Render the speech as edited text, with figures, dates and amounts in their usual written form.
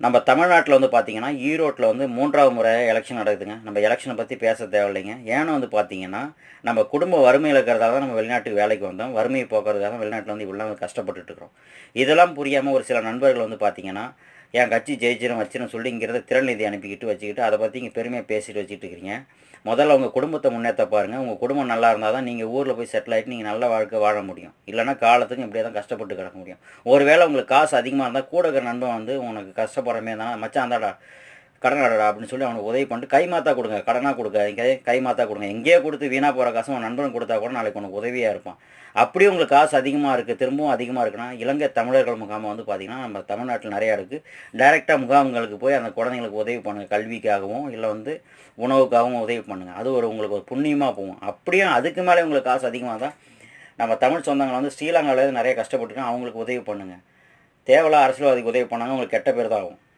நம்ம தமிழ்நாட்டில் வந்து பார்த்தீங்கன்னா, ஈரோட்டில் வந்து 3வது முறை எலக்ஷன் நடக்குதுங்க. நம்ம எலக்ஷன பத்தி பேச தேவையில்லைங்க. ஏன்னு வந்து பார்த்தீங்கன்னா, நம்ம குடும்ப வறுமையில இருக்கிறதால தான் நம்ம வெளிநாட்டுக்கு வேலைக்கு வந்தோம். வறுமைய போக்குறதுக்காக வெளிநாட்டில வந்து இவ்வளோ கஷ்டப்பட்டுட்டு இருக்கிறோம். இதெல்லாம் புரியாம ஒரு சில நண்பர்கள் வந்து பார்த்தீங்கன்னா, என் கட்சி ஜெயிச்சிரும் வச்சிரும்னு சொல்லி இங்கிருந்து திரள் நிதி அனுப்பிக்கிட்டு வச்சுக்கிட்டு, அத பத்தி இங்க பெருமையா பேசிட்டு வச்சுட்டு இருக்கிறீங்க. முதல்ல உங்க குடும்பத்த முன்னேத்த பாருங்க. உங்க குடும்பம் நல்லா இருந்தா தான் நீங்க ஊர்ல போய் செட்டில் ஆயிட்டு நீங்க நல்ல வாழ்க்கை வாழ முடியும். இல்லன்னா காலத்துக்கும் இப்படியே தான் கஷ்டப்பட்டு கிடக்க முடியும். ஒருவேளை உங்களுக்கு காசு அதிகமா இருந்தா கூட இருக்கிற நண்பன் வந்து உனக்கு கஷ்டப்படுற மாரி இருந்தானா, "மச்சான் இந்தாடா கடன் அடடா" அப்படின்னு சொல்லி அவனுக்கு உதவி பண்ணிட்டு கைமாத்தா குடுங்க. கடனா குடுக்காதீங்க. கைமாத்தா குடுங்க. எங்கேயோ குடுத்து வீணா போற காச உன் நண்பனுக்கு குடுத்தா கூட நாளைக்கு உனக்கு உதவியா இருப்பான். அப்படியே உங்களுக்கு காசு அதிகமா இருக்கு, திரும்பவும் அதிகமா இருக்குன்னா, இலங்கை தமிழர்கள் முகாம் வந்து பார்த்தீங்கன்னா, நம்ம தமிழ்நாட்டில நெறையா இருக்கு. டைரக்ட்டா முகாம்களுக்கு போய் அந்த குழந்தைங்களுக்கு உதவி பண்ணுங்க. கல்விக்காகவும், இல்ல வந்து உணவுக்காகவும் உதவி பண்ணுங்க. அது உங்களுக்கு ஒரு புண்ணியமா போகும். அப்படியும் அதுக்கு மேலே உங்களுக்கு காசு அதிகமா இருந்தா, நம்ம தமிழ் சொந்தங்கள் வந்து ஸ்ரீலங்காவில நெறைய கஷ்டப்பட்டுருக்காங்க. அவங்களுக்கு உதவி பண்ணுங்க. தேவையில்லாத அரசியல்வாதிக்கு உதவி பண்ணாங்க உங்களுக்கு கெட்ட பேர் தான் ஆகும்.